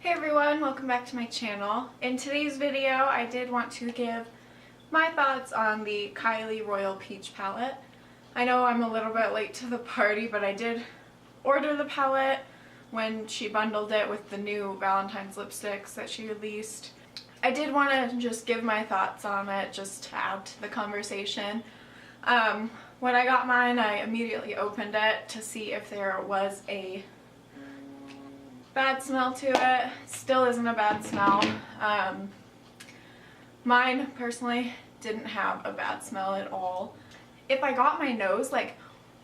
Hey everyone, welcome back to my channel. In today's video, I did want to give my thoughts on the Kylie Royal Peach palette. I know I'm a little bit late to the party, but I did order the palette when she bundled it with the new Valentine's lipsticks that she released. I did want to just give my thoughts on it just to add to the conversation. When I got mine, I immediately opened it to see if there was a bad smell to it. Still isn't a bad smell. Mine personally didn't have a bad smell at all. If I got my nose like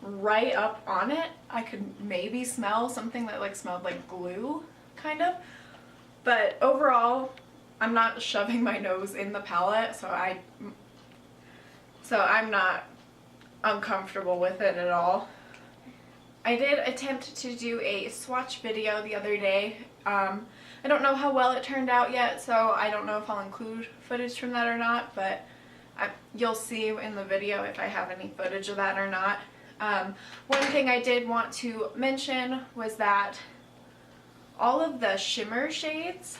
right up on it, I could maybe smell something that like smelled like glue, kind of. But overall, I'm not shoving my nose in the palette, so I'm not uncomfortable with it at all. I did attempt to do a swatch video the other day. I don't know how well it turned out yet, so I don't know if I'll include footage from that or not, but you'll see in the video if I have any footage of that or not. One thing I did want to mention was that all of the shimmer shades,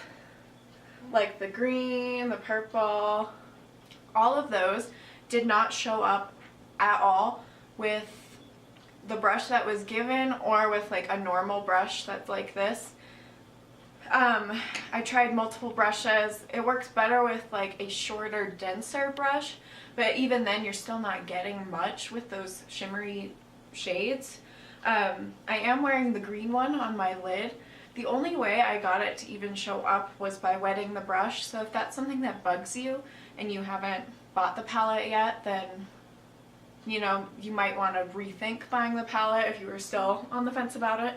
like the green, the purple, all of those did not show up at all with the brush that was given or with like a normal brush that's like this. I tried multiple brushes. It works better with like a shorter, denser brush, but even then you're still not getting much with those shimmery shades. I am wearing the green one on my lid. The only way I got it to even show up was by wetting the brush, so if that's something that bugs you and you haven't bought the palette yet, then you know, you might want to rethink buying the palette if you were still on the fence about it.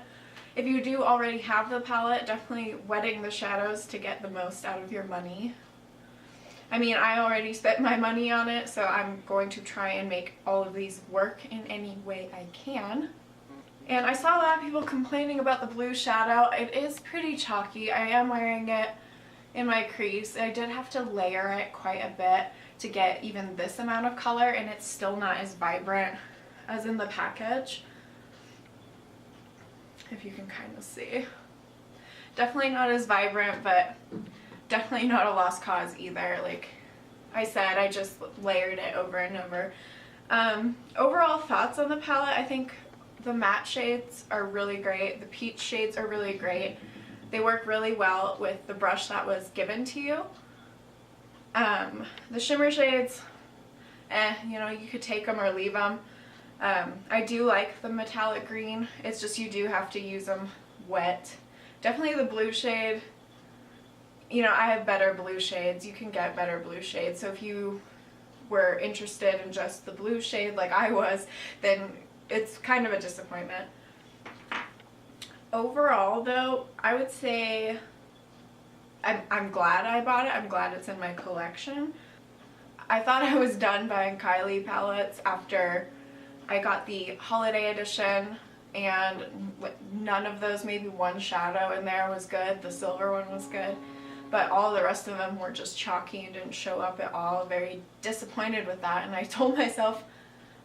If you do already have the palette, definitely wetting the shadows to get the most out of your money. I mean, I already spent my money on it, so I'm going to try and make all of these work in any way I can. And I saw a lot of people complaining about the blue shadow. It is pretty chalky. I am wearing it in my crease. I did have to layer it quite a bit to get even this amount of color, and it's still not as vibrant as in the package, if you can kind of see. Definitely not as vibrant, but definitely not a lost cause either. Like I said, I just layered it over and over. Overall thoughts on the palette: I think the matte shades are really great. The peach shades are really great. They work really well with the brush that was given to you. The shimmer shades, you know, you could take them or leave them. I do like the metallic green. It's just you do have to use them wet. Definitely the blue shade, you know, I have better blue shades. You can get better blue shades. So if you were interested in just the blue shade like I was, then it's kind of a disappointment. Overall though, I would say I'm glad I bought it. I'm glad it's in my collection. I thought I was done buying Kylie palettes after I got the holiday edition, and none of those, maybe one shadow in there was good. The silver one was good, but all the rest of them were just chalky and didn't show up at all. Very disappointed with that, and I told myself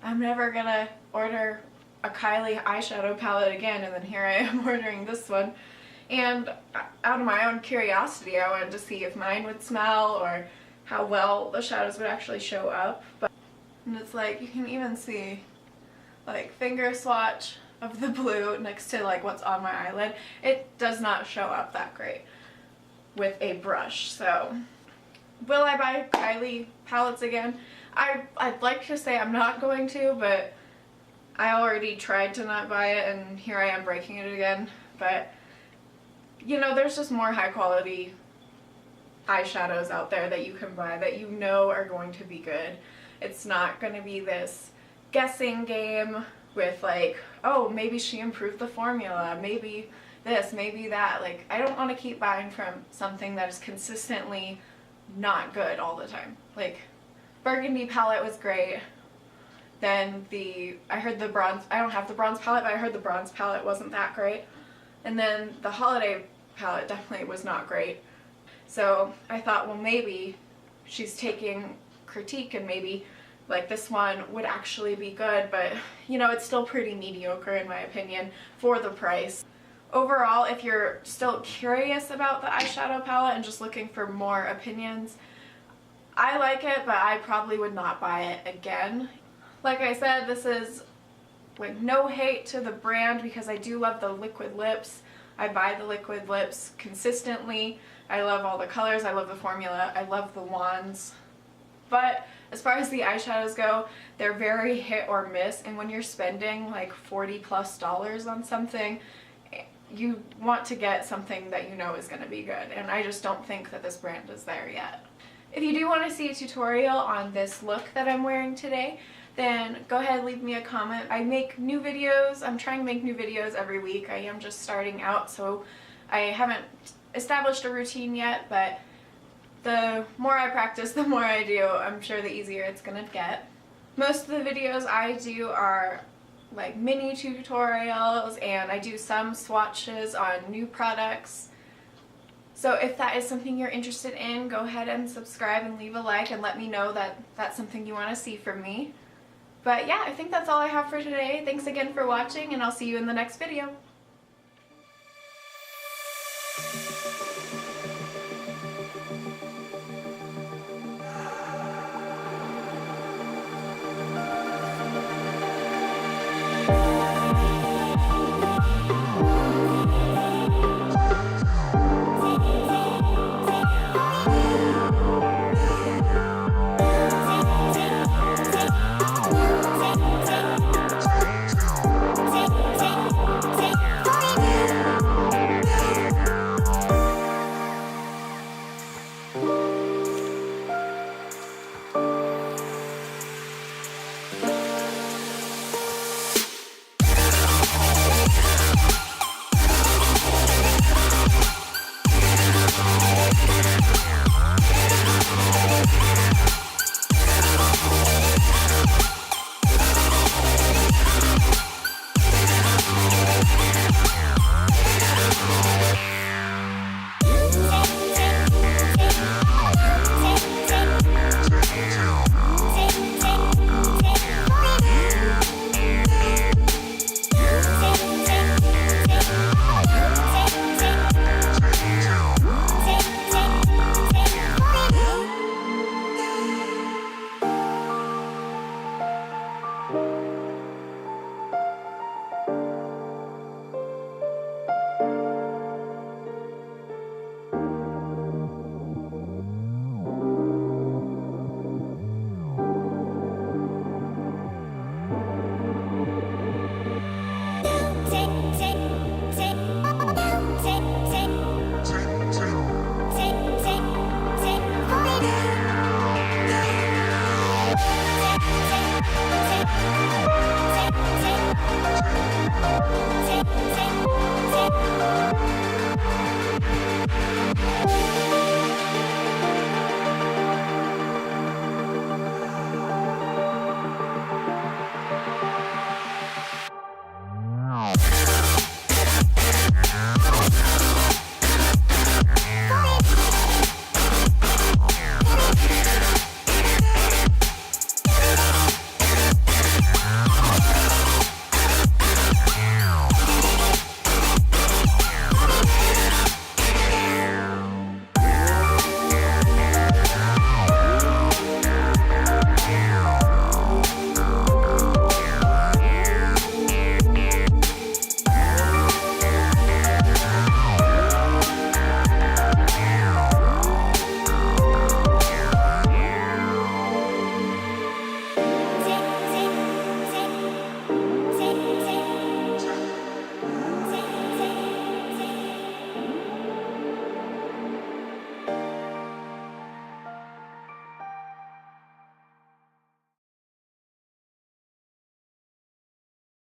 I'm never gonna order a Kylie eyeshadow palette again, and then here I am ordering this one. And out of my own curiosity, I wanted to see if mine would smell or how well the shadows would actually show up. And it's like, you can even see like finger swatch of the blue next to like what's on my eyelid. It does not show up that great with a brush. So will I buy Kylie palettes again? I'd like to say I'm not going to, but I already tried to not buy it and here I am breaking it again. But you know, there's just more high quality eyeshadows out there that you can buy that you know are going to be good. It's not going to be this guessing game with like, oh, maybe she improved the formula, maybe this, maybe that. Like, I don't want to keep buying from something that is consistently not good all the time. Like, Burgundy palette was great. Then I heard the bronze, I don't have the bronze palette, but I heard the bronze palette wasn't that great. And then the holiday palette definitely was not great. So I thought, well, maybe she's taking critique and maybe like this one would actually be good, but you know, it's still pretty mediocre in my opinion for the price. Overall, if you're still curious about the eyeshadow palette and just looking for more opinions, I like it, but I probably would not buy it again. Like I said, this is like no hate to the brand because I do love the liquid lips. I buy the liquid lips consistently. I love all the colors, I love the formula, I love the wands. But as far as the eyeshadows go, they're very hit or miss, and when you're spending like $40+ on something, you want to get something that you know is going to be good, and I just don't think that this brand is there yet. If you do want to see a tutorial on this look that I'm wearing today, then go ahead and leave me a comment. I make new videos. I'm trying to make new videos every week. I am just starting out, so I haven't established a routine yet, but the more I practice, the more I do, I'm sure the easier it's gonna get. Most of the videos I do are like mini tutorials, and I do some swatches on new products. So if that is something you're interested in, go ahead and subscribe and leave a like and let me know that that's something you want to see from me. But yeah, I think that's all I have for today. Thanks again for watching, and I'll see you in the next video.